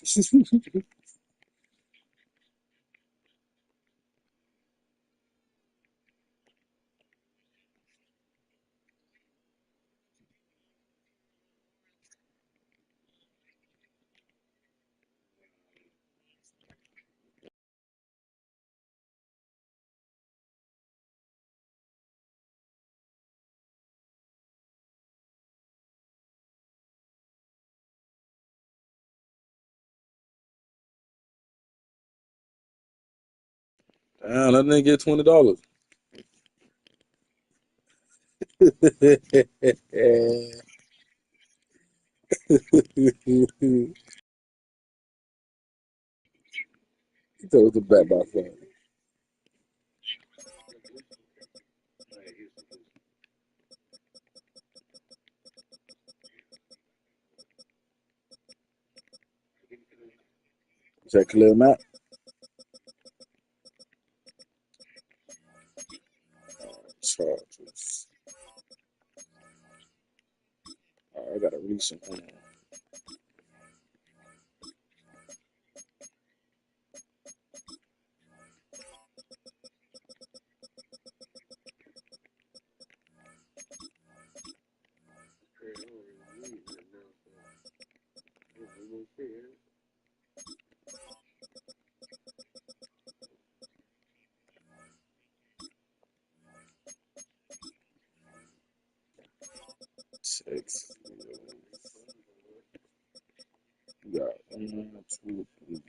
Damn, that nigga get $20. He throws the back by far. Is that clear map? Chargers. All right, I gotta read some. Hold on. Six. You got one, two, three.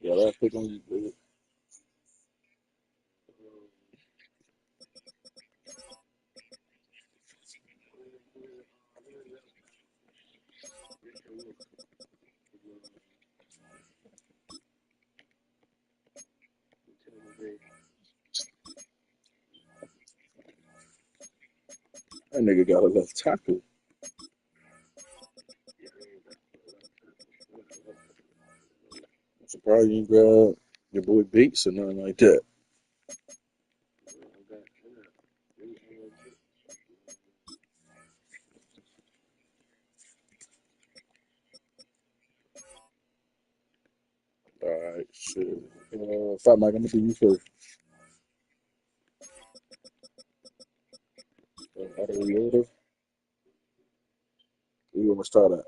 Yeah, last pick on you, baby. That nigga got a left tackle. I'm surprised you didn't grab your boy Bates or nothing like that. All right, shit. Fat Mike, I'm gonna do you first. How do we order? We gonna start at.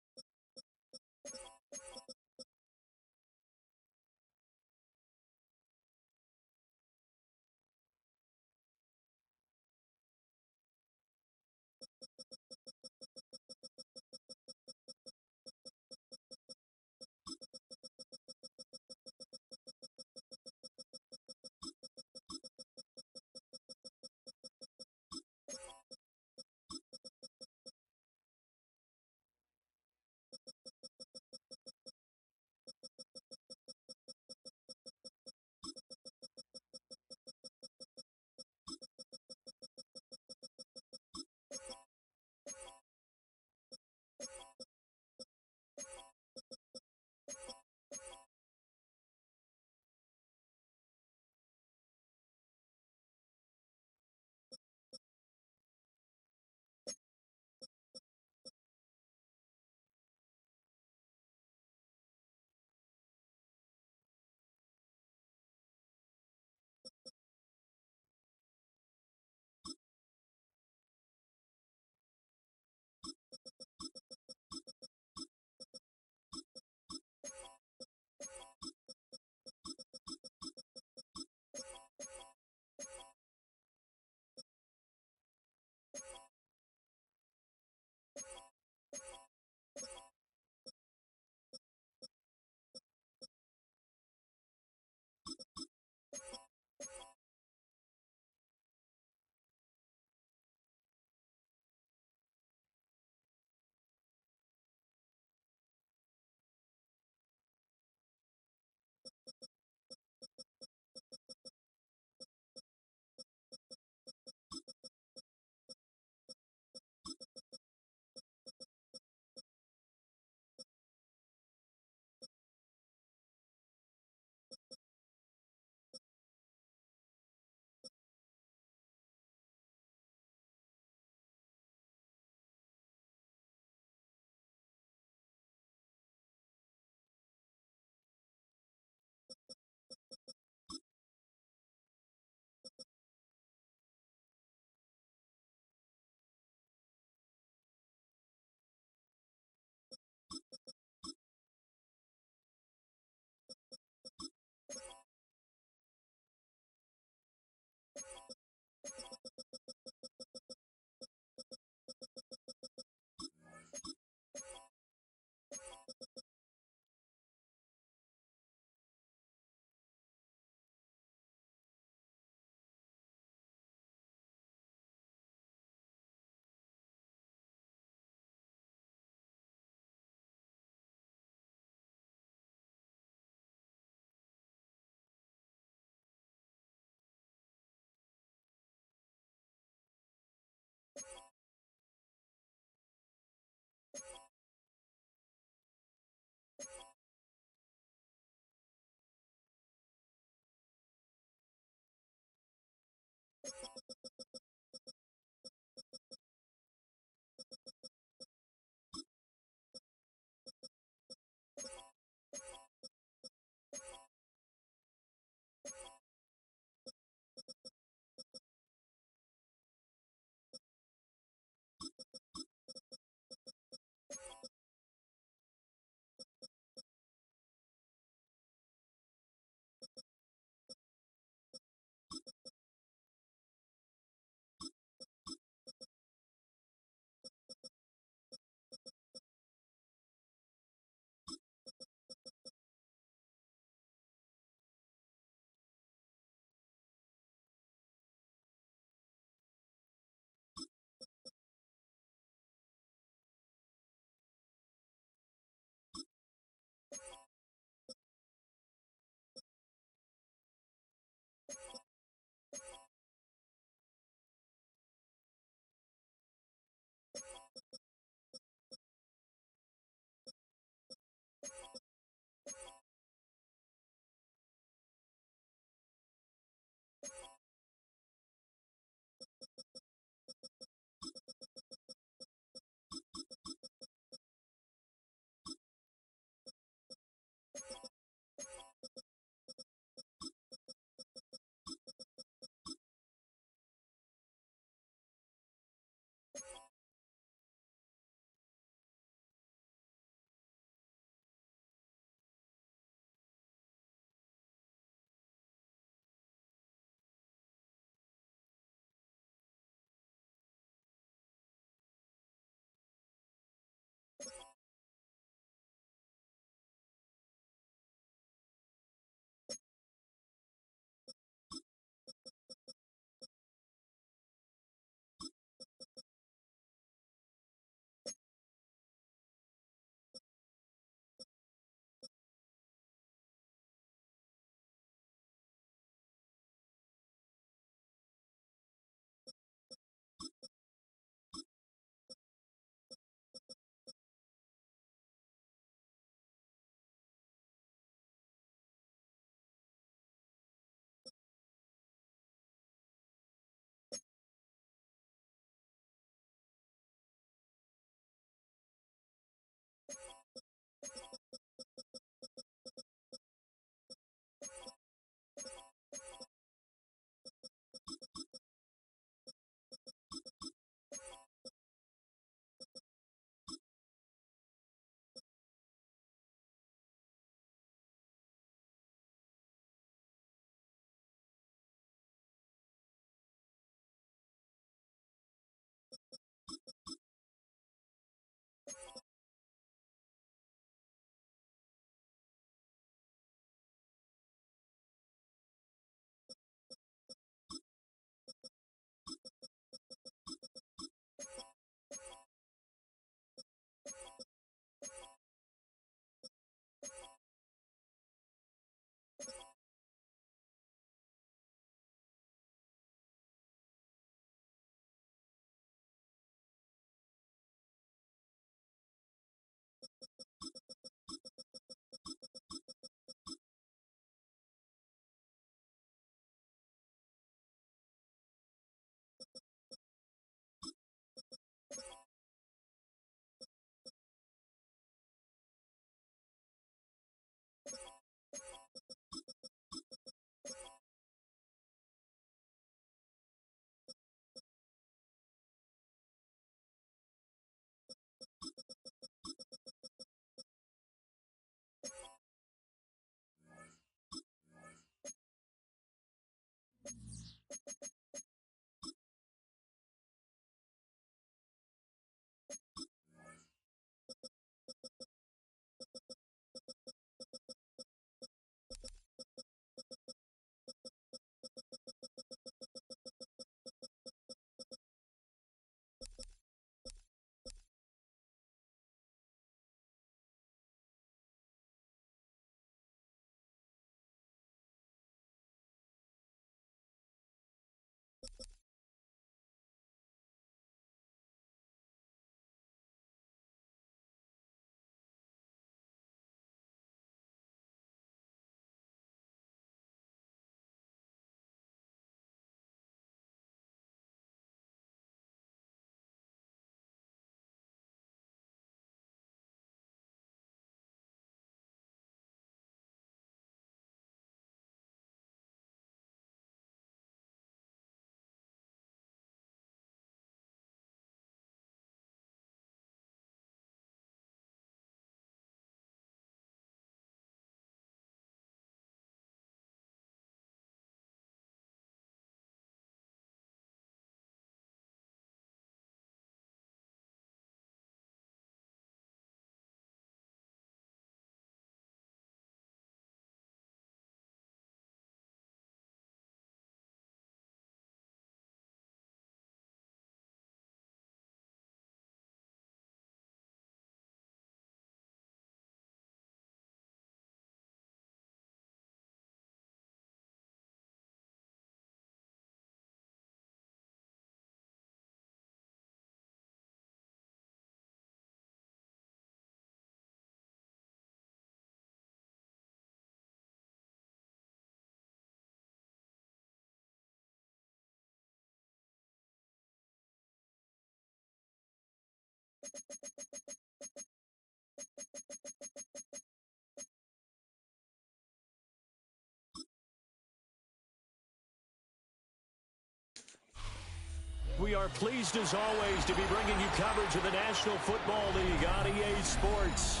are pleased as always to be bringing you coverage of the National Football League on EA Sports.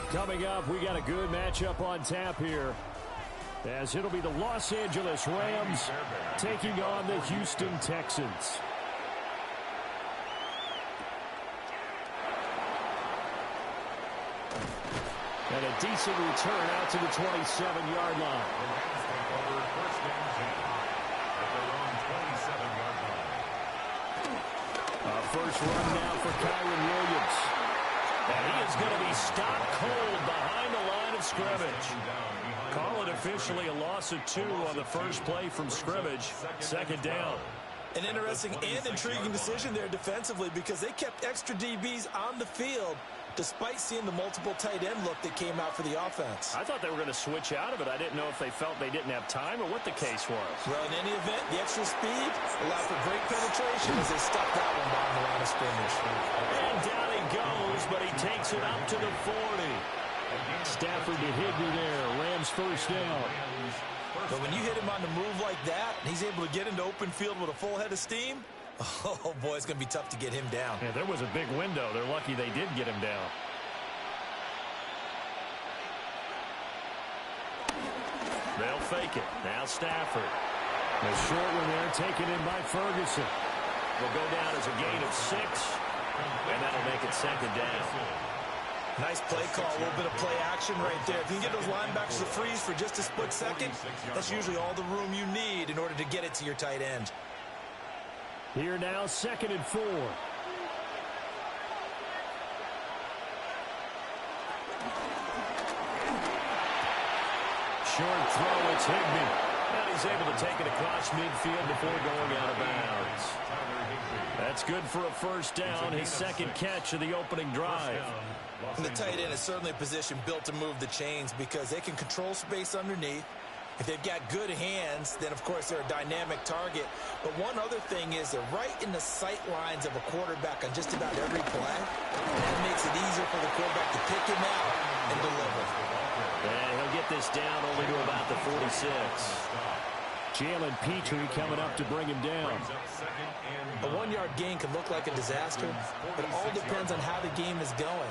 Coming up, we got a good matchup on tap here, as it'll be the Los Angeles Rams taking on the Houston Texans. And a decent return out to the 27-yard line. First run now for Kyron Williams. And he is going to be stopped cold behind the line of scrimmage. Call it officially a loss of 2 on the first play from scrimmage. Second down. An interesting and intriguing decision there defensively, because they kept extra DBs on the field despite seeing the multiple tight end look that came out for the offense. I thought they were going to switch out of it. I didn't know if they felt they didn't have time or what the case was. Well, in any event, the extra speed allowed for great penetration as they stuck that one behind the line of scrimmage. And down he goes, but he takes it up to the 40. Stafford to Higbee there. Rams first down. But when you hit him on the move like that, and he's able to get into open field with a full head of steam, oh, boy, it's going to be tough to get him down. Yeah, there was a big window. They're lucky they did get him down. They'll fake it. Now Stafford. A short one there, taken in by Ferguson. Will go down as a gain of 6, and that'll make it second down. Nice play call, a little bit of play action right there. If you can get those linebackers to freeze for just a split second, that's usually all the room you need in order to get it to your tight end. Here now, 2nd and 4. Short throw, it's Higbee. And he's able to take it across midfield before going out of bounds. That's good for a first down, his second catch of the opening drive. And the tight end is certainly a position built to move the chains, because they can control space underneath. If they've got good hands, then, of course, they're a dynamic target. But one other thing is they're right in the sight lines of a quarterback on just about every play. And that makes it easier for the quarterback to pick him out and deliver. And he'll get this down only to about the 46. Jalen Petrie coming up to bring him down. A 1-yard gain can look like a disaster, but it all depends on how the game is going.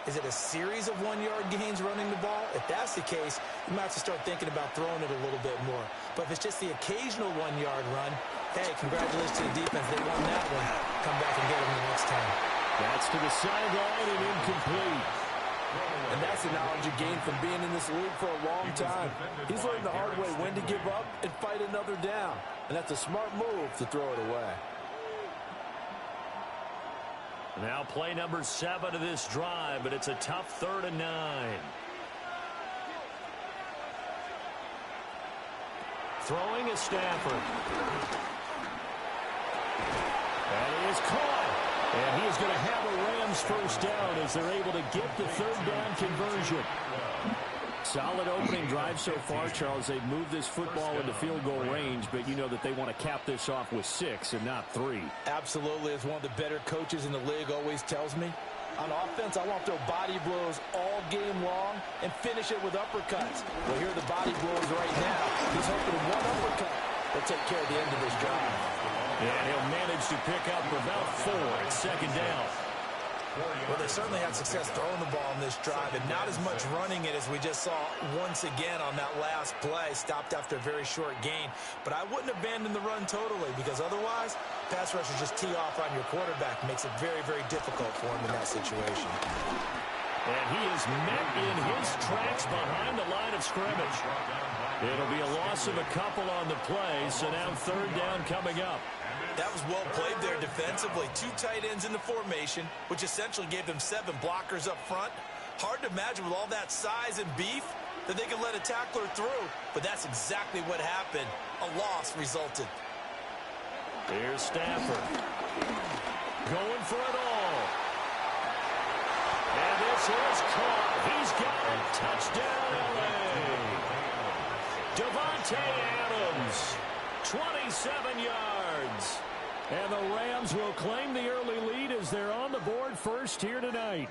Is it a series of 1-yard gains running the ball? If that's the case, you might have to start thinking about throwing it a little bit more. But if it's just the occasional 1-yard run, hey, congratulations to the defense. They won that one. Come back and get them the next time. That's to the sideline and incomplete. And that's the knowledge you gain from being in this league for a long time. He's learned the hard way when to give up and fight another down. And that's a smart move to throw it away. Now play number 7 of this drive, but it's a tough 3rd and 9. Throwing is Stafford. That is caught. And he is going to have a Rams first down as they're able to get the 3rd down conversion. Solid opening drive so far, Charles. They've moved this football into field goal range, but you know that they want to cap this off with 6 and not 3. Absolutely. As one of the better coaches in the league always tells me, on offense, I want to throw body blows all game long and finish it with uppercuts. Well, here are the body blows right now. He's hoping one uppercut will take care of the end of this drive. And he'll manage to pick up about 4 at 2nd down. Well, they certainly had success throwing the ball in this drive, and not as much running it as we just saw once again on that last play. Stopped after a very short gain. But I wouldn't abandon the run totally, because otherwise, pass rushers just tee off on your quarterback. Makes it very, very difficult for him in that situation. And he is met in his tracks behind the line of scrimmage. It'll be a loss of a couple on the play, so now 3rd down coming up. That was well played there defensively. 2 tight ends in the formation, which essentially gave them 7 blockers up front. Hard to imagine with all that size and beef that they could let a tackler through, but that's exactly what happened. A loss resulted. Here's Stafford. Going for it all. And this is caught. He's got it. Touchdown, LA. Devontae Adams, 27 yards. And the Rams will claim the early lead as they're on the board first here tonight.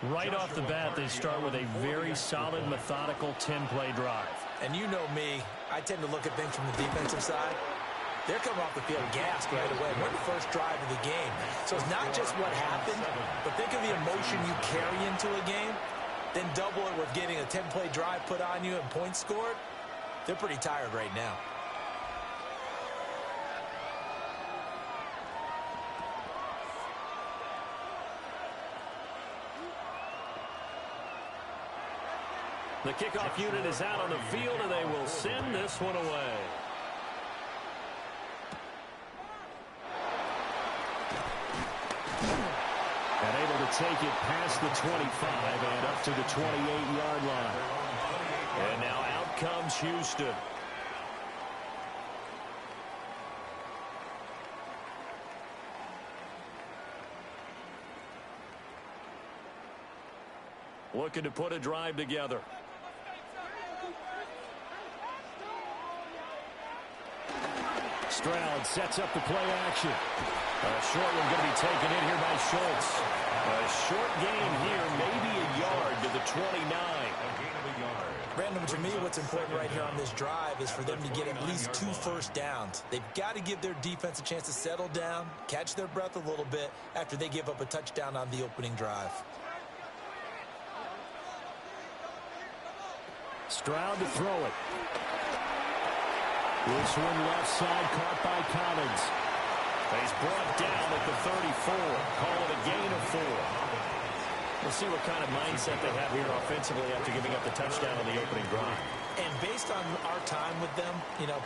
Right off the bat, they start with a very solid, methodical 10-play drive. And you know me, I tend to look at things from the defensive side. They're coming off the field gassed right away. We're in the first drive of the game. So it's not just what happened, but think of the emotion you carry into a game, then double it with getting a 10-play drive put on you and points scored. They're pretty tired right now. The kickoff unit is out on the field, and they will send this one away. And able to take it past the 25 and up to the 28-yard line. And now out comes Houston. Looking to put a drive together. Stroud sets up the play action. A short one going to be taken in here by Schultz. A short gain here, maybe a yard to the 29. Brandon, to me, what's important right here on this drive is for them to get at least 2 first downs. They've got to give their defense a chance to settle down, catch their breath a little bit after they give up a touchdown on the opening drive. Stroud to throw it. This one left side caught by Collins. He's brought down at the 34. Call it a gain of 4. We'll see what kind of mindset they have here offensively after giving up the touchdown on the opening drive. And based on our time with them,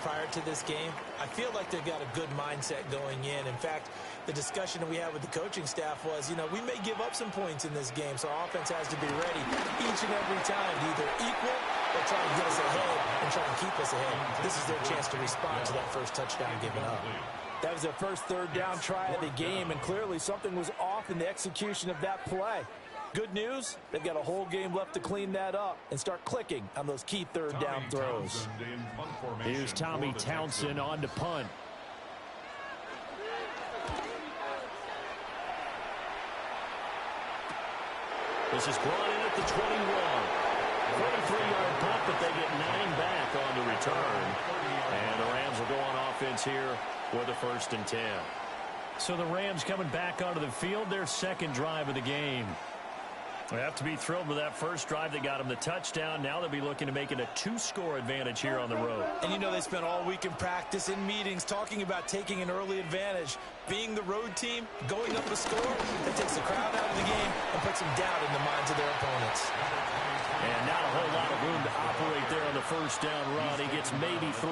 prior to this game, I feel like they've got a good mindset going in. In fact, the discussion that we had with the coaching staff was, we may give up some points in this game, so our offense has to be ready each and every time to either equal or try to get us ahead and try to keep us ahead. This is their chance to respond to that first touchdown given up. That was their first third down try of the game, and clearly something was off in the execution of that play. Good news, they've got a whole game left to clean that up and start clicking on those key third down throws. Here's Tommy Townsend on to punt. This is brought in at the 21. 43-yard punt, but they get 9 back on the return. And the Rams will go on offense here with a 1st and 10. So the Rams coming back onto the field, their second drive of the game. They have to be thrilled with that first drive that got them the touchdown. Now they'll be looking to make it a 2-score advantage here on the road. And they spent all week in practice, in meetings, talking about taking an early advantage. Being the road team, going up a score, that takes the crowd out of the game and puts some doubt in the minds of their opponents. And not a whole lot of room to operate there on the first down run. He gets maybe 3.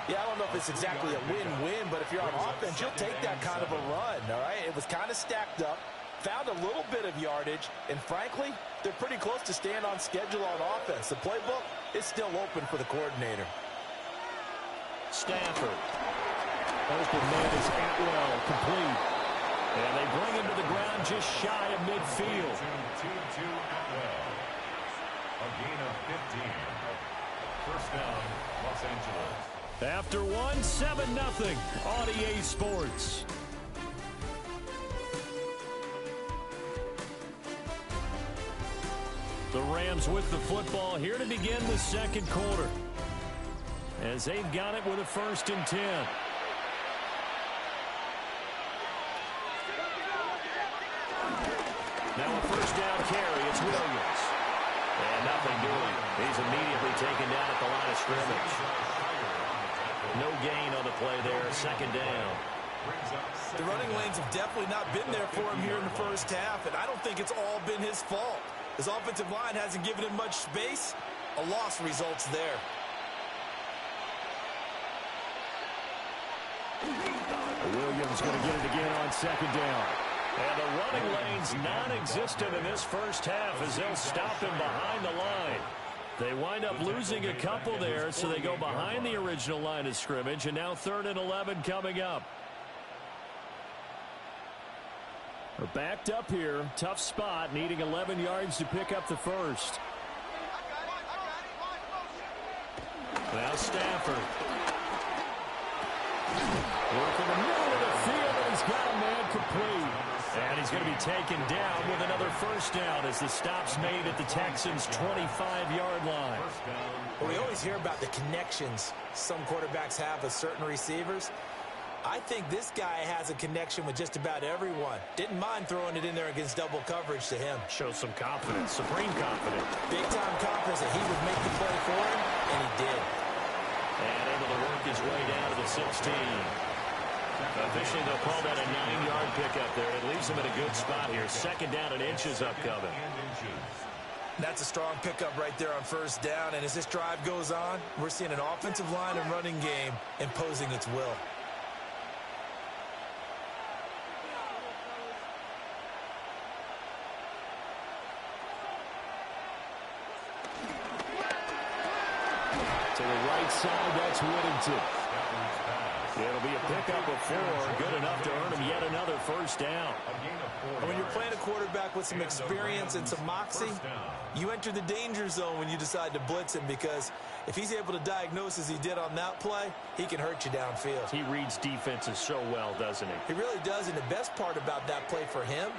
Yeah, I don't know if it's exactly a win-win, but if you're on offense, you'll take that kind of a run, all right? It was kind of stacked up. Found a little bit of yardage, and frankly, they're pretty close to staying on schedule on offense. The playbook is still open for the coordinator. Stafford. Open man is Atwell, complete. And they bring him to the ground just shy of midfield. A gain of 15. First down, Los Angeles. After 7-0 on EA Sports. The Rams with the football here to begin the second quarter, as they've got it with a 1st and 10. Now a first down carry. It's Williams. And nothing doing. He's immediately taken down at the line of scrimmage. No gain on the play there. 2nd down. The running lanes have definitely not been there for him here in the first half, and I don't think it's all been his fault. His offensive line hasn't given him much space. A loss results there. Williams going to get it again on 2nd down. And the running lane's non-existent in this first half as they'll stop him behind the line. They wind up losing a couple there, so they go behind the original line of scrimmage, and now 3rd and 11 coming up. We're backed up here. Tough spot, needing 11 yards to pick up the first. Now Stafford. Working the middle of the field, and he's got a man complete. And he's going to be taken down with another first down as the stop's made at the Texans' 25-yard line. Well, we always hear about the connections some quarterbacks have with certain receivers. I think this guy has a connection with just about everyone. Didn't mind throwing it in there against double coverage to him. Shows some confidence, supreme confidence. Big-time confidence that he would make the play for him, and he did. And able to work his way down to the 16. Officially, they'll call that a 9-yard pickup there. It leaves him in a good spot here. Second down and inches upcoming. That's a strong pickup right there on first down. And as this drive goes on, we're seeing an offensive line and running game imposing its will. To the right side, that's Whittington. It'll be a pickup of 4, good enough to earn him yet another first down. And when you're playing a quarterback with some experience and some moxie, you enter the danger zone when you decide to blitz him, because if he's able to diagnose as he did on that play, he can hurt you downfield. He reads defenses so well, doesn't he? He really does, and the best part about that play for him,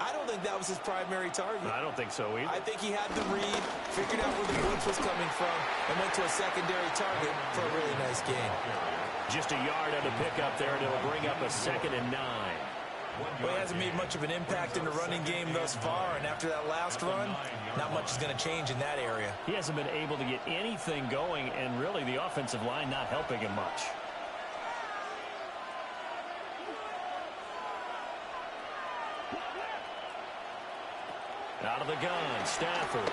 I don't think that was his primary target. I don't think so either. I think he had the read, figured out where the blitz was coming from, and went to a secondary target for a really nice gain. Just a yard on the pickup there, and it'll bring up a 2nd and 9. Well, he hasn't made much of an impact in the running game thus far, and after that last run, not much is going to change in that area. He hasn't been able to get anything going, and really the offensive line not helping him much. Out of the gun, Stafford.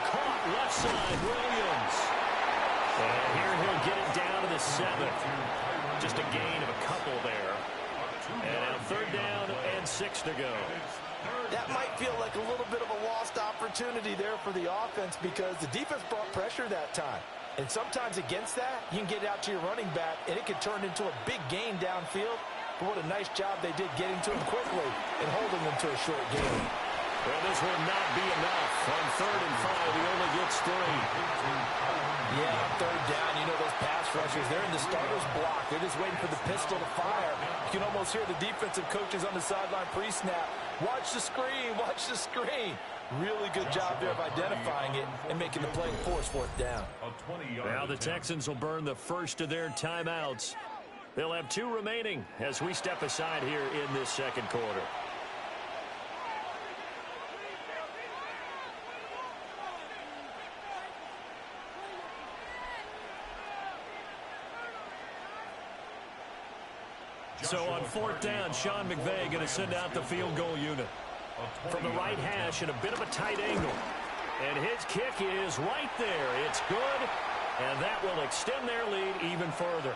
Caught left side, Williams. And here he'll get it down to the 7th. Just a gain of a couple there. And now 3rd down and 6 to go. That might feel like a little bit of a lost opportunity there for the offense, because the defense brought pressure that time. And sometimes against that, you can get it out to your running back, and it could turn into a big gain downfield. But what a nice job they did getting to him quickly and holding him to a short gain. Well, this will not be enough. On 3rd and 5, he only gets 3. Yeah, on 3rd down, you know those pass rushers, they're in the starter's block. They're just waiting for the pistol to fire. You can almost hear the defensive coaches on the sideline pre-snap. Watch the screen, watch the screen. Really good job there of identifying it and making the play and force 4th down. Now the Texans will burn the first of their timeouts. They'll have 2 remaining as we step aside here in this 2nd quarter. So on 4th down, Sean McVay going to send out the field goal unit. From the right hash at a bit of a tight angle. And his kick is right there. It's good, and that will extend their lead even further.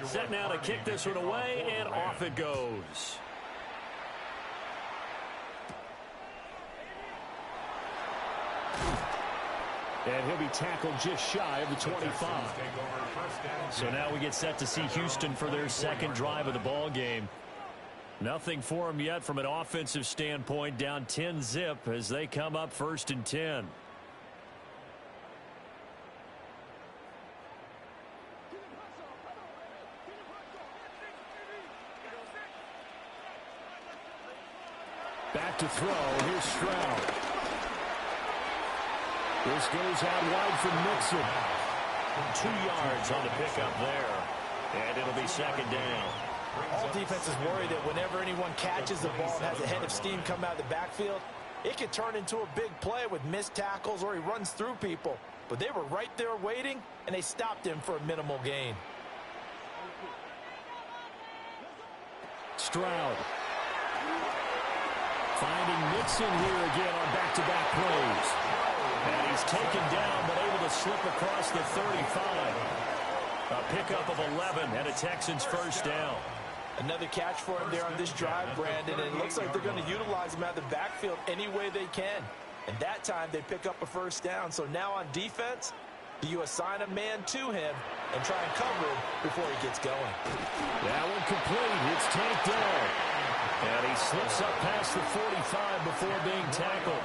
Set now to kick this one away, and off it goes. And he'll be tackled just shy of the 25. So now we get set to see Houston for their 2nd drive of the ball game. Nothing for them yet from an offensive standpoint, down 10-zip as they come up 1st and 10. Back to throw. Here's Stroud. This goes out wide for Mixon. 2 yards on the pickup there. And it'll be 2nd down. All defenses worry that whenever anyone catches the ball and has a head of steam come out of the backfield, it could turn into a big play with missed tackles or he runs through people. But they were right there waiting, and they stopped him for a minimal gain. Stroud. Finding Mixon here again on back-to-back plays. And he's taken down but able to slip across the 35. A pickup of 11 and a Texans first down. Another catch for him there on this drive, Brandon, and it looks like they're going to utilize him out of the backfield any way they can. And that time they pick up a first down. So now on defense, Do you assign a man to him and try and cover him before he gets going? That one complete. It's tanked down. And he slips up past the 45 before being tackled.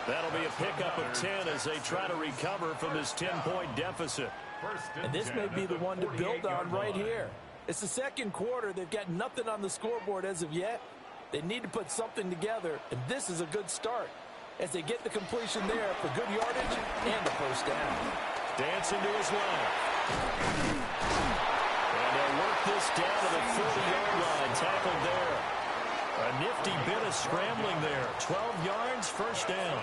That'll be a pickup of 10 as they try to recover from this 10-point deficit. And this may be the one to build on right here. It's the second quarter. They've got nothing on the scoreboard as of yet. They need to put something together, and this is a good start as they get the completion there for good yardage and the first down. Dancing to his left. And they'll work this down to the 40-yard line. Tackled there. A nifty bit of scrambling there. 12 yards, first down.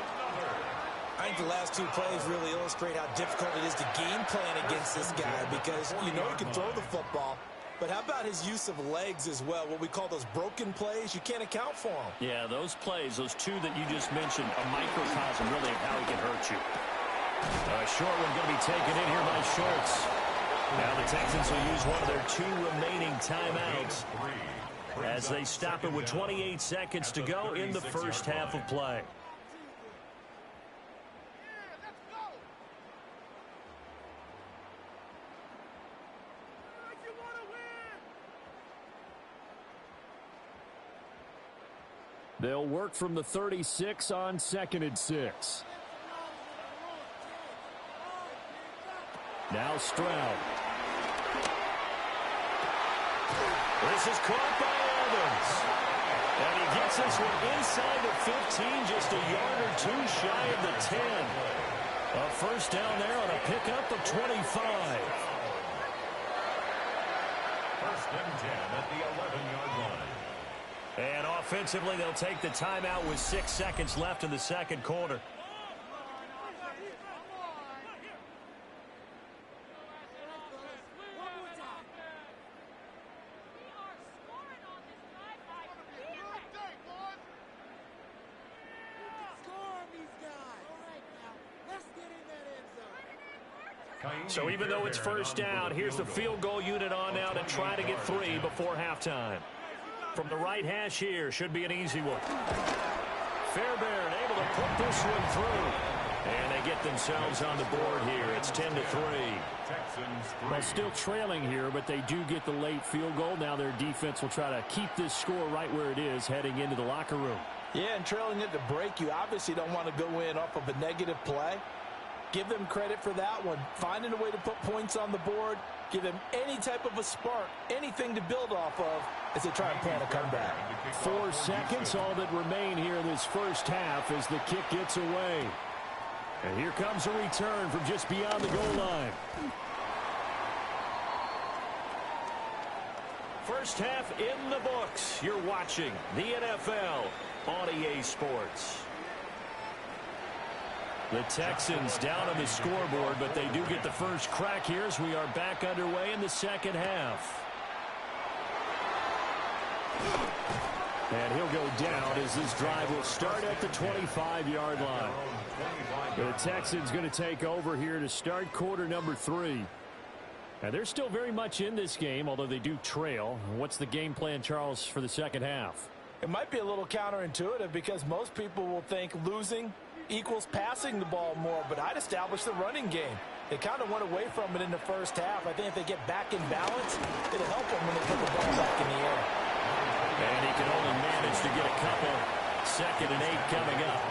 I think the last two plays really illustrate how difficult it is to game plan against this guy because you know he can throw the football. But how about his use of legs as well? What we call those broken plays, you can't account for them. Yeah, those plays, those two that you just mentioned, a microcosm really of how he can hurt you. A short one going to be taken in here by Schultz. Now the Texans will use one of their two remaining timeouts as they stop it with 28 seconds to go in the first half of play. They'll work from the 36 on 2nd and 6. Now Stroud. This is caught by Evans. And he gets this one inside the 15, just a yard or two shy of the 10. A first down there on a pickup of 25. First and 10 at the 11-yard line. And offensively, they'll take the timeout with 6 seconds left in the second quarter. So even though it's first down, here's the field goal unit on now to try to get 3 before halftime. From the right hash here, should be an easy one. Fairbairn able to put this one through. And they get themselves on the board here. It's 10-3. Well, still trailing here, but they do get the late field goal. Now their defense will try to keep this score right where it is heading into the locker room. Yeah, and trailing at the break, you obviously don't want to go in off of a negative play. Give them credit for that one. Finding a way to put points on the board. Give them any type of a spark, anything to build off of as they try and plan a comeback. 4 seconds, all that remain here in this first half as the kick gets away. And here comes a return from just beyond the goal line. First half in the books. You're watching the NFL on EA Sports. The Texans down on the scoreboard, but they do get the first crack here as we are back underway in the second half. And he'll go down as this drive will start at the 25-yard line. The Texans going to take over here to start quarter number 3. And they're still very much in this game, although they do trail. What's the game plan, Charles, for the second half? It might be a little counterintuitive because most people will think losing equals passing the ball more, but I'd establish the running game. They kind of went away from it in the first half. I think if they get back in balance, it'll help them when they put the ball back in the air. And he can only manage to get a couple. 2nd and 8 coming up.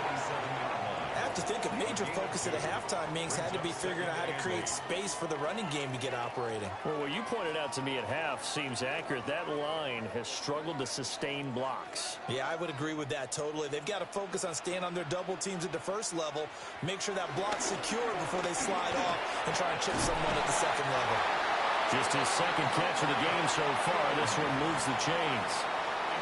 I have to think a major focus at a halftime means had to be figuring out how to create space for the running game to get operating. Well, what you pointed out to me at half seems accurate. That line has struggled to sustain blocks. Yeah, I would agree with that totally. They've got to focus on staying on their double teams at the first level, make sure that block's secure before they slide off and try and chip someone at the second level. Just his second catch of the game so far. This one moves the chains.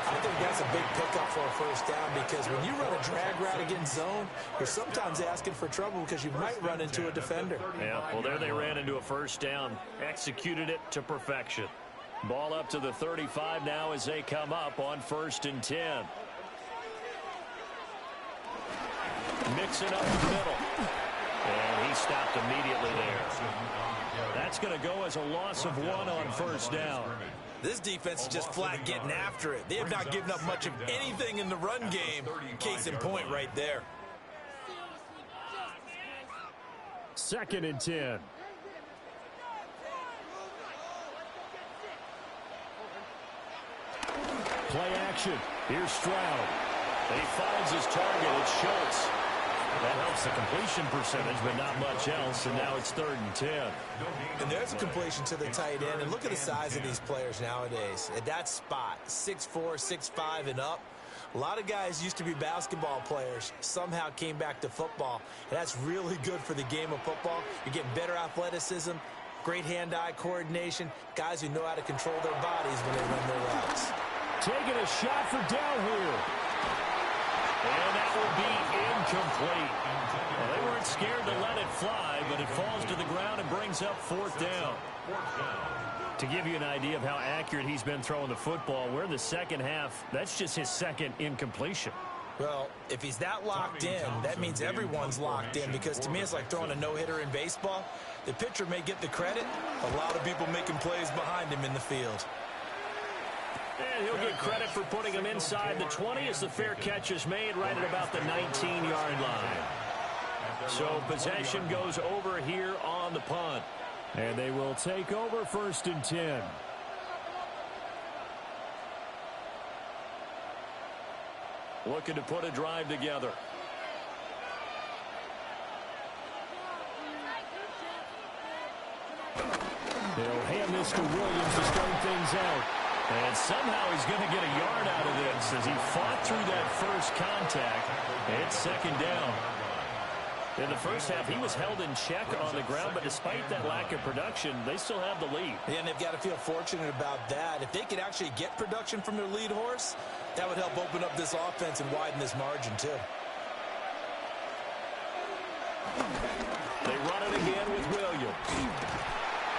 I think that's a big pickup for a first down because when you run a drag route against zone, you're sometimes asking for trouble because you might run into a defender. Yeah, well, there they ran into a first down. Executed it to perfection. Ball up to the 35 now as they come up on 1st and 10. Mixing up the middle. And he stopped immediately there. That's going to go as a loss of 1 on first down. This defense is just flat getting after it. They have not given up much of anything in the run game. Case in point right there. 2nd and 10. Play action. Here's Stroud. He finds his target. It's Schultz. That helps the completion percentage, but not much else, and now it's 3rd and 10. And there's a completion to the tight end, and look at the size of these players nowadays. At that spot, 6'4", 6'5", and up. A lot of guys used to be basketball players, somehow came back to football, and that's really good for the game of football. You're getting better athleticism, great hand-eye coordination, guys who know how to control their bodies when they run their routes. Taking a shot for down here. And that will be incomplete. Well, they weren't scared to let it fly, but it falls to the ground and brings up 4th down. To give you an idea of how accurate he's been throwing the football, we're in the second half. That's just his 2nd incompletion. Well, if he's that locked in, that means everyone's locked in, because to me it's like throwing a no-hitter in baseball. The pitcher may get the credit. A lot of people making plays behind him in the field. And he'll get credit for putting him inside the 20 as the fair catch is made right at about the 19-yard line. So possession goes over here on the punt. And they will take over 1st and 10. Looking to put a drive together. They'll hand this to Williams to start things out. And somehow he's going to get a yard out of this as he fought through that first contact. It's 2nd down. In the first half, he was held in check on the ground, but despite that lack of production, they still have the lead. Yeah, and they've got to feel fortunate about that. If they could actually get production from their lead horse, that would help open up this offense and widen this margin, too. They run it again with Williams.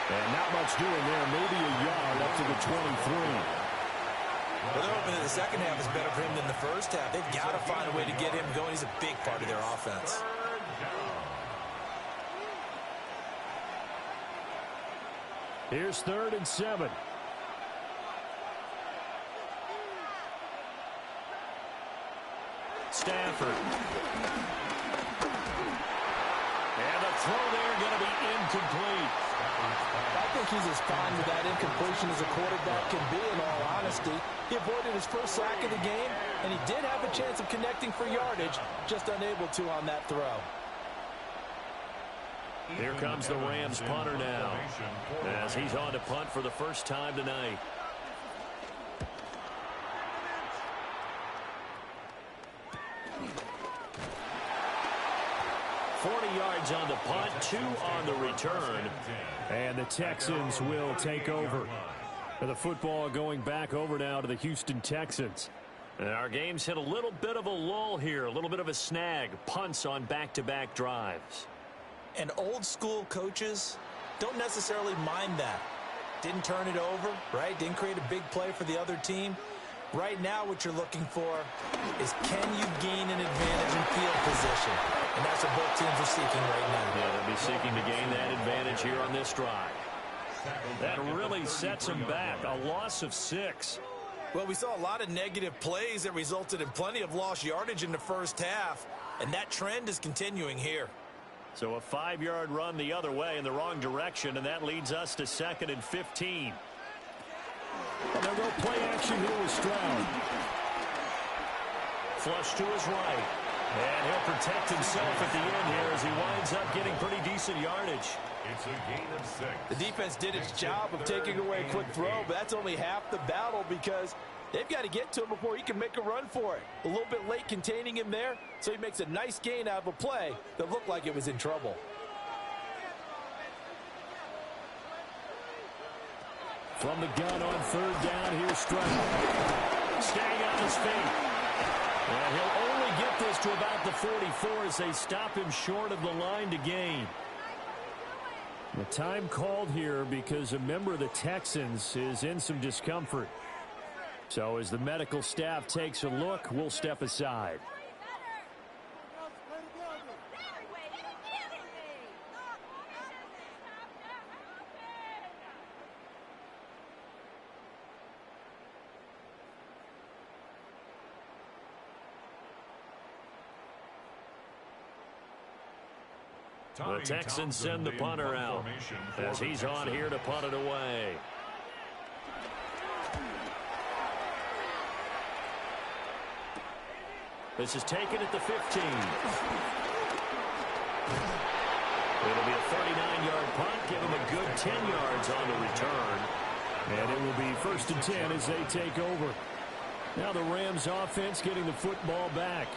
And not much doing there. Maybe a yard up to the 23. Well, they're hoping that the second half is better for him than the first half. They've got to find a way to get him going. He's a big part of their offense. Here's 3rd and 7. Stafford. And the throw there going to be incomplete. I think he's as fine with that incompletion as a quarterback can be, in all honesty. He avoided his first sack of the game, and he did have a chance of connecting for yardage, just unable to on that throw. Here comes the Rams punter now, as he's on to punt for the first time tonight. Yards on the punt, 2 on the return. And the Texans will take over. The football going back over now to the Houston Texans. And our game's hit a little bit of a lull here, a little bit of a snag. Punts on back-to-back drives. And old-school coaches don't necessarily mind that. Didn't turn it over, right? Didn't create a big play for the other team. Right now, what you're looking for is, can you gain an advantage in field position? And that's what both teams are seeking right now. Yeah, they'll be seeking to gain that advantage here on this drive. That really sets them back. A loss of 6. Well, we saw a lot of negative plays that resulted in plenty of lost yardage in the first half, and that trend is continuing here. So a 5-yard run the other way in the wrong direction, and that leads us to 2nd and 15. And they'll go play action here with Stroud. Flush to his right. And he'll protect himself at the end here as he winds up getting pretty decent yardage. It's a gain of 6. The defense did its job of taking away a quick throw, but that's only half the battle because they've got to get to him before he can make a run for it. A little bit late containing him there, so he makes a nice gain out of a play that looked like it was in trouble. From the gun on 3rd down, here's Stroud. Staying on his feet. And he'll only get this to about the 44 as they stop him short of the line to gain. The time called here because a member of the Texans is in some discomfort. So as the medical staff takes a look, we'll step aside. The Texans send the punter out as he's on here to punt it away. This is taken at the 15. It'll be a 39-yard punt. Give him a good 10 yards on the return. And it will be 1st and 10 as they take over. Now the Rams offense getting the football back.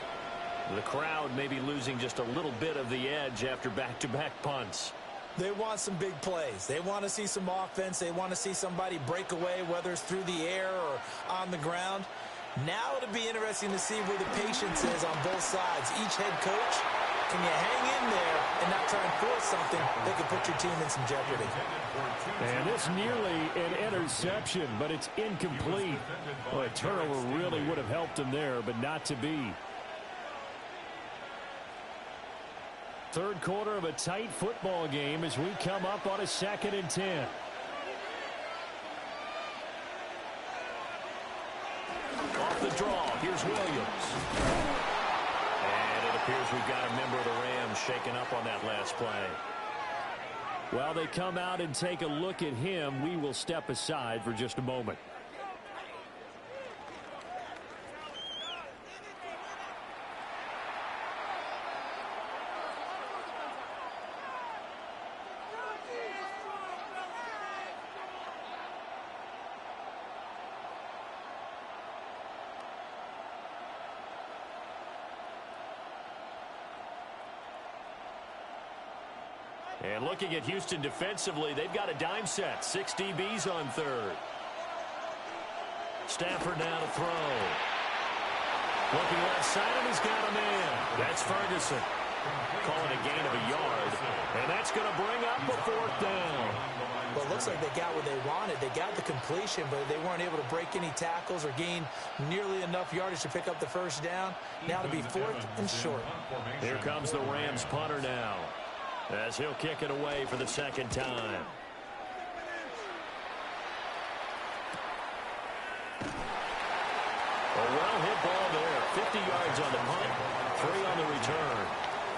The crowd may be losing just a little bit of the edge after back-to-back punts. They want some big plays. They want to see some offense. They want to see somebody break away, whether it's through the air or on the ground. Now it'll be interesting to see where the patience is on both sides. Each head coach, can you hang in there and not try and force something that could put your team in some jeopardy? And this nearly an interception, but it's incomplete. Well, a turnover really would have helped him there, but not to be. Third quarter of a tight football game as we come up on a 2nd and 10. Off the draw, here's Williams. And it appears we've got a member of the Rams shaken up on that last play. While they come out and take a look at him, we will step aside for just a moment. And looking at Houston defensively, they've got a dime set. 6 DBs on third. Stafford now to throw. Looking left side, and he's got a man. That's Ferguson. Calling a gain of a yard. And that's going to bring up a 4th down. Well, it looks like they got what they wanted. They got the completion, but they weren't able to break any tackles or gain nearly enough yardage to pick up the 1st down. Now to be 4th and short. Here comes the Rams punter now, as he'll kick it away for the 2nd time. A well-hit ball there. 50 yards on the punt, 3 on the return.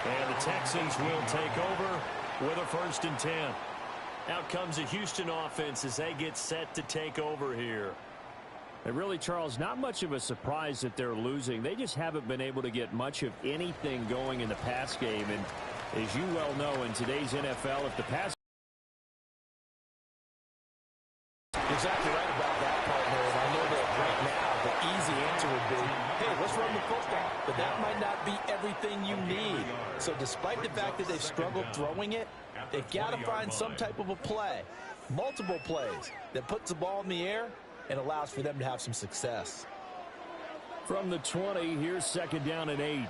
And the Texans will take over with a 1st and 10. Out comes the Houston offense as they get set to take over here. And really, Charles, not much of a surprise that they're losing. They just haven't been able to get much of anything going in the pass game. And as you well know, in today's NFL, if the pass... Exactly right about that, partner. And I know that right now the easy answer would be, hey, let's run the football. But that might not be everything you need. So despite the fact that they've struggled throwing it, they've got to find some type of a play, multiple plays, that puts the ball in the air and allows for them to have some success. From the 20, here's 2nd down and 8.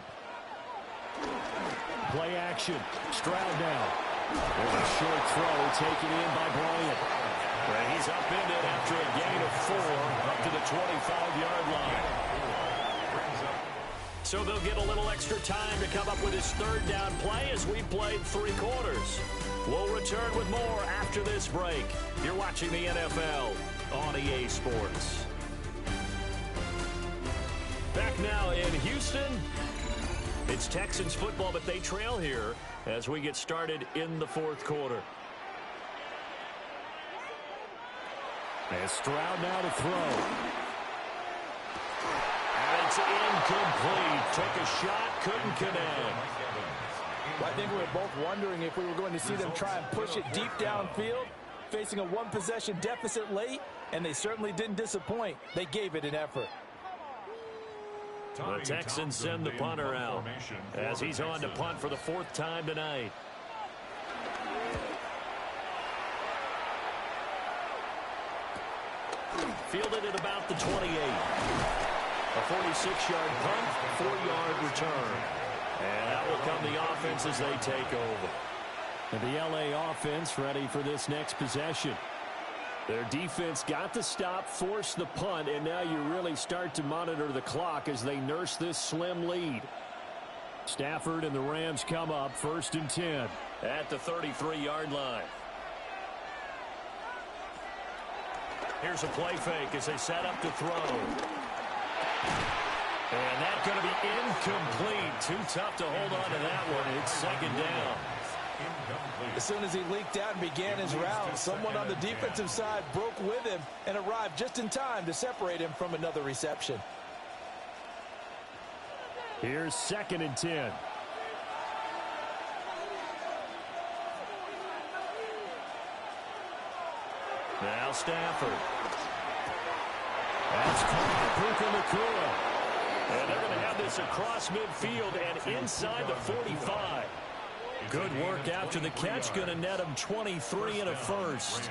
Play action. Stroud now. There's a short throw taken in by Bryant. And he's upended after a gain of 4 up to the 25-yard line. So they'll get a little extra time to come up with his 3rd down play as we played 3 quarters. We'll return with more after this break. You're watching the NFL on EA Sports. Back now in Houston. It's Texans football, but they trail here as we get started in the 4th quarter. And Stroud now to throw. And it's incomplete. Took a shot, couldn't connect. Well, I think we were both wondering if we were going to see them try and push it deep downfield, facing a 1-possession deficit late, and they certainly didn't disappoint. They gave it an effort. The Texans send the punter out as he's on to punt for the 4th time tonight. Fielded at about the 28. A 46-yard punt, 4-yard return. And that will come the offense as they take over. And the LA offense ready for this next possession. Their defense got the stop, forced the punt, and now you really start to monitor the clock as they nurse this slim lead. Stafford and the Rams come up 1st and 10. At the 33-yard line. Here's a play fake as they set up to throw. And that's going to be incomplete. Too tough to hold on to that one. It's 2nd down. Incomplete. As soon as he leaked out and began his route, someone on the defensive side broke with him and arrived just in time to separate him from another reception. Here's 2nd and 10. Now Stafford. That's caught. Puka Nacua. And they're going to have this across midfield and inside the 45. Good work after the catch. Going to net him 23 and a first.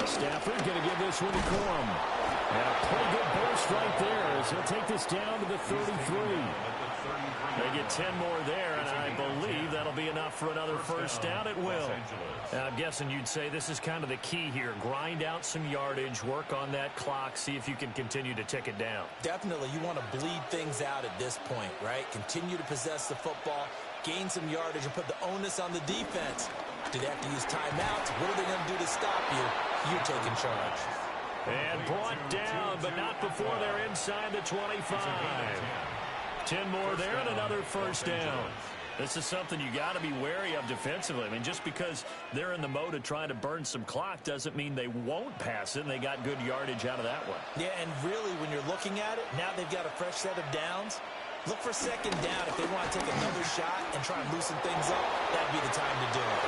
Stafford going to give this one to Corum. And a pretty good burst right there as he'll take this down to the 33. They get 10 more there, and I believe that'll be enough for another first down. It will. And I'm guessing you'd say this is kind of the key here. Grind out some yardage, work on that clock, see if you can continue to tick it down. Definitely, you want to bleed things out at this point, right? Continue to possess the football, gain some yardage, and put the onus on the defense. Do they have to use timeouts? What are they going to do to stop you? You're taking charge. And brought down, but not before they're inside the 25. 10 more there and another first down. This is something you got to be wary of defensively. I mean, just because they're in the mode of trying to burn some clock doesn't mean they won't pass it, and they got good yardage out of that one. Yeah, and really, when you're looking at it, now they've got a fresh set of downs. Look for 2nd down if they want to take another shot and try and loosen things up. That'd be the time to do it.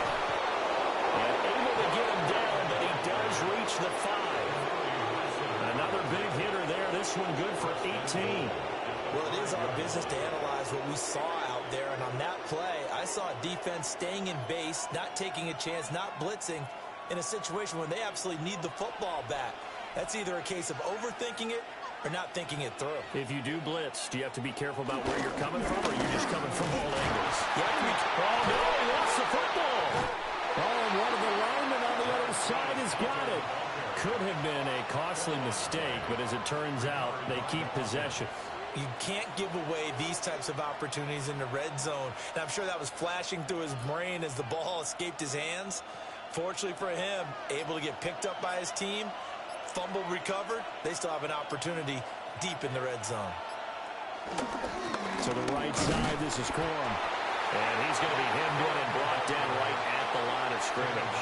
And able to get him down, but he does reach the 5. Another big hitter there. This one good for 18. Well, it is our business to analyze what we saw out there. And on that play, I saw a defense staying in base, not taking a chance, not blitzing in a situation where they absolutely need the football back. That's either a case of overthinking it or not thinking it through. If you do blitz, do you have to be careful about where you're coming from, or you're just coming from all angles? You have to be. Oh, no, he lost the football. Oh, and one of the linemen on the other side has got it. Could have been a costly mistake, but as it turns out, they keep possession. You can't give away these types of opportunities in the red zone. And I'm sure that was flashing through his brain as the ball escaped his hands. Fortunately for him, able to get picked up by his team, fumble recovered. They still have an opportunity deep in the red zone. To the right side, this is Corum. And he's going to be hemmed in and brought down right at the line of scrimmage.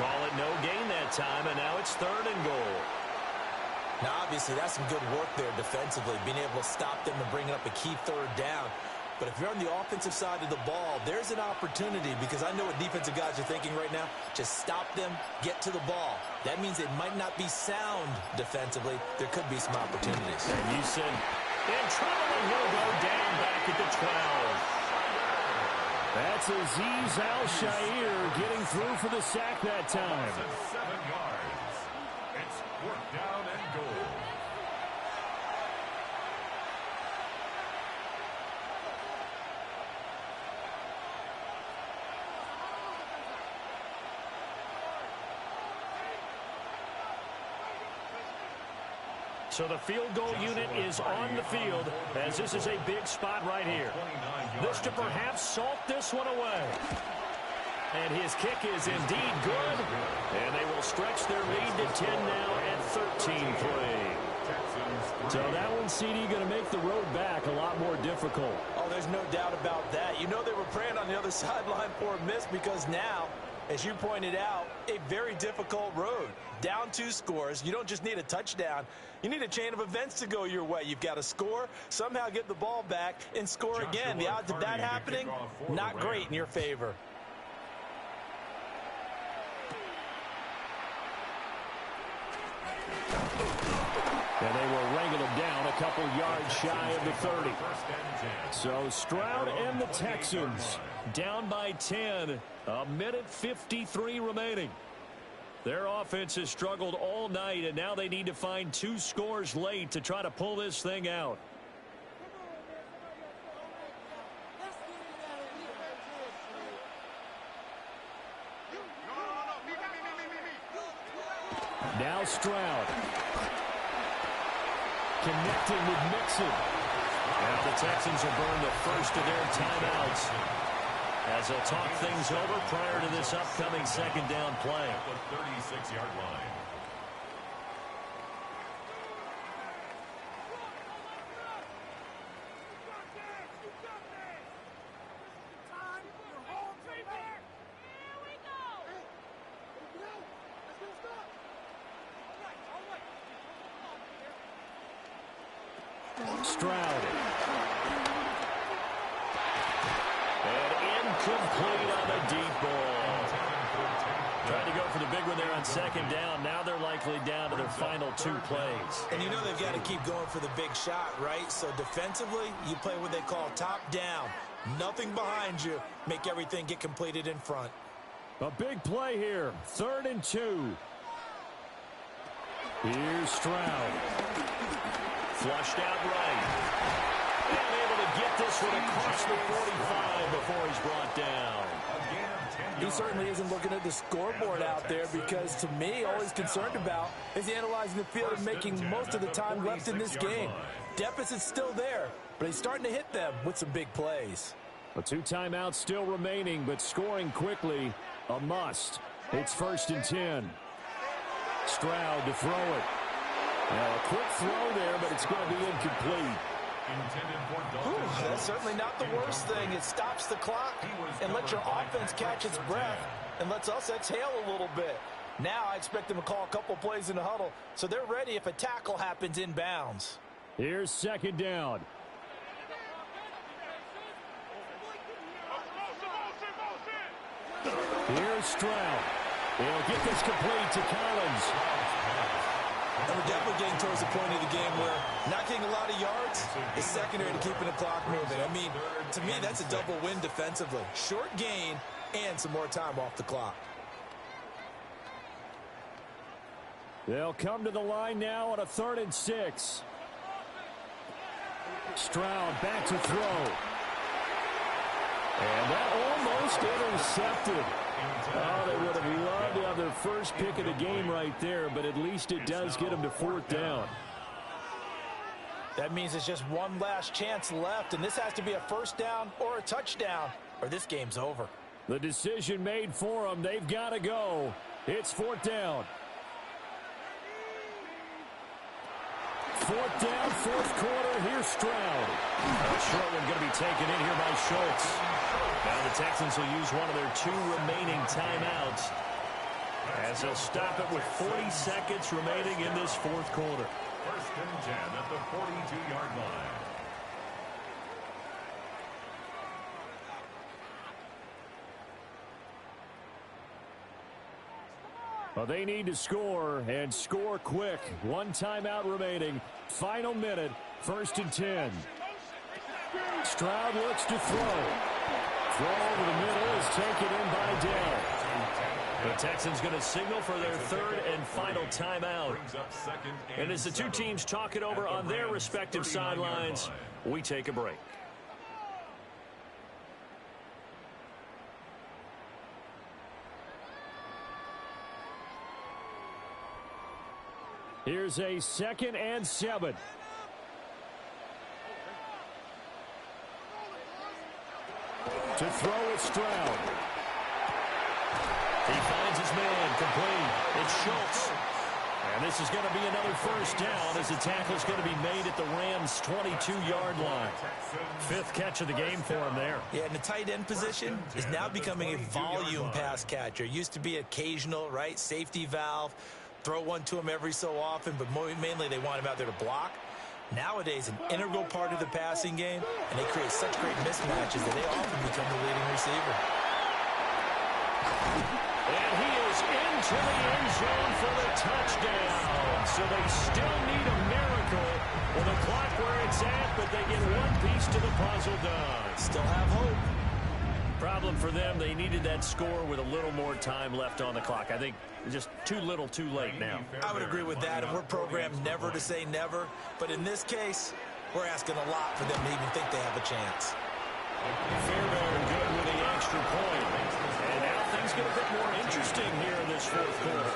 Call it no gain that time, and now it's 3rd and goal. Now, obviously, that's some good work there defensively, being able to stop them and bringing up a key 3rd down. But if you're on the offensive side of the ball, there's an opportunity, because I know what defensive guys are thinking right now. Just stop them, get to the ball. That means it might not be sound defensively. There could be some opportunities. And you said, in trouble, and he'll go down back at the 12. That's Azeez Al-Shaair getting through for the sack that time. 7 yards. It's 4th down and goal. So the field goal unit is on the field, as this is a big spot right here. This to perhaps salt this one away. And his kick is indeed good. And they will stretch their lead to 10 now at 13-3. So that one, CD, going to make the road back a lot more difficult. Oh, there's no doubt about that. You know they were praying on the other sideline for a miss, because now, as you pointed out, a very difficult road. Down 2 scores. You don't just need a touchdown. You need a chain of events to go your way. You've got to score, somehow get the ball back, and score again. The odds of that happening, not great in your favor. And they will wrangle him down a couple yards shy of the 30. So Stroud and the Texans down by 10. A minute 53 remaining. Their offense has struggled all night, and now they need to find 2 scores late to try to pull this thing out. Now Stroud. Connecting with Mixon. And the Texans will burn the first of their timeouts. as they'll talk things over prior to this upcoming second down play. At the 36-yard line. Stroud. And incomplete on the deep ball. Trying to go for the big one there on second down. Now they're likely down to their final 2 plays. And you know they've got to keep going for the big shot, right? So defensively, you play what they call top down. Nothing behind you. Make everything get completed in front. A big play here. 3rd and 2. Here's Stroud. Flushed out right. And able to get this one across the 45 before he's brought down. He certainly isn't looking at the scoreboard out there because, to me, all he's concerned about is analyzing the field and making most of the time left in this game. Deficit's still there, but he's starting to hit them with some big plays. A 2 timeouts still remaining, but scoring quickly, a must. It's 1st and 10. Stroud to throw it. Now a quick throw there, but it's going to be incomplete. That's certainly not the worst thing. It stops the clock and lets your offense catch its breath and lets us exhale a little bit. Now I expect them to call a couple plays in the huddle so they're ready if a tackle happens inbounds. Here's 2nd down. Here's Stroud. They'll get this complete to Collins. And we're definitely getting towards the point of the game where not getting a lot of yards is secondary to keeping the clock moving. I mean, to me, that's a double win defensively. Short gain and some more time off the clock. They'll come to the line now on a 3rd and 6. Stroud back to throw. And that almost intercepted. Oh, they would have loved to have their first pick of the game right there, but at least it does get them to 4th down. That means it's just one last chance left, and this has to be a 1st down or a touchdown, or this game's over. The decision made for them. They've got to go. It's 4th down. 4th down, 4th quarter. Here's Stroud. Short one going to be taken in here by Schultz. Now the Texans will use one of their 2 remaining timeouts as they'll stop it with 40 seconds remaining in this 4th quarter. 1st and 10 at the 42-yard line. Well, they need to score, and score quick. 1 timeout remaining. Final minute, 1st and 10. Stroud looks to throw. Throw over the middle is taken in by Dell. The Texans going to signal for their 3rd and final timeout. And as the 2 teams talk it over on their respective sidelines, we take a break. Here's a 2nd and 7. To throw it, Stroud. He finds his man complete. It's Schultz. And this is going to be another 1st down as the tackle is going to be made at the Rams' 22-yard line. 5th catch of the game for him there. Yeah, and the tight end position is now becoming a volume pass catcher. Used to be occasional, right? Safety valve. Throw one to him every so often, but mainly they want him out there to block. Nowadays, an integral part of the passing game, and they create such great mismatches that they often become the leading receiver. And he is into the end zone for the touchdown. So they still need a miracle with the clock where it's at, but they get one piece to the puzzle done. Still have hope. Problem for them, they needed that score with a little more time left on the clock. I think just too little too late now. I would agree with that, and we're programmed never to say never. But in this case, we're asking a lot for them to even think they have a chance. Fairbairn good with the extra point. And now things get a bit more interesting here in this 4th quarter.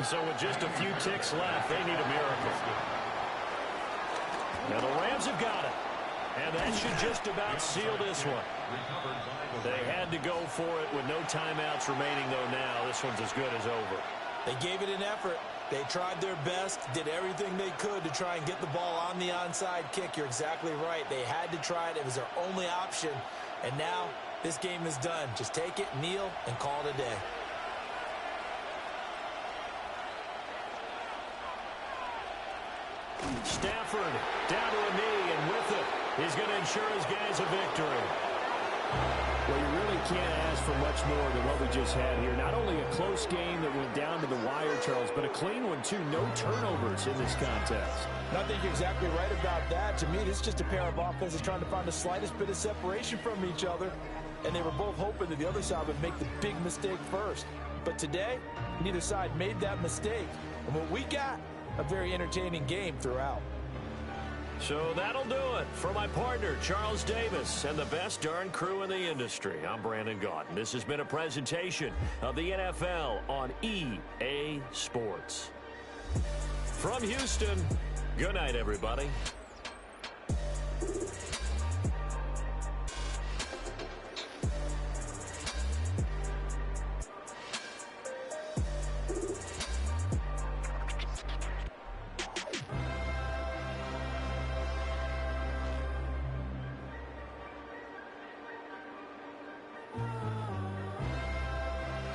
So with just a few ticks left, they need a miracle. And the Rams have got it. And that should just about seal this one. They had to go for it with no timeouts remaining, though, now. This one's as good as over. They gave it an effort. They tried their best, did everything they could to try and get the ball on the onside kick. You're exactly right. They had to try it. It was their only option. And now this game is done. Just take it, kneel, and call it a day. Stafford down to a knee, and with it, he's going to ensure his guys a victory. Well, you really can't ask for much more than what we just had here. Not only a close game that went down to the wire, Charles, but a clean one, too. No turnovers in this contest. I think you're exactly right about that. To me, this is just a pair of offenses trying to find the slightest bit of separation from each other, and they were both hoping that the other side would make the big mistake first. But today, neither side made that mistake. And what we got, a very entertaining game throughout. So that'll do it for my partner, Charles Davis, and the best darn crew in the industry. I'm Brandon Gaudin. This has been a presentation of the NFL on EA Sports. From Houston, good night, everybody.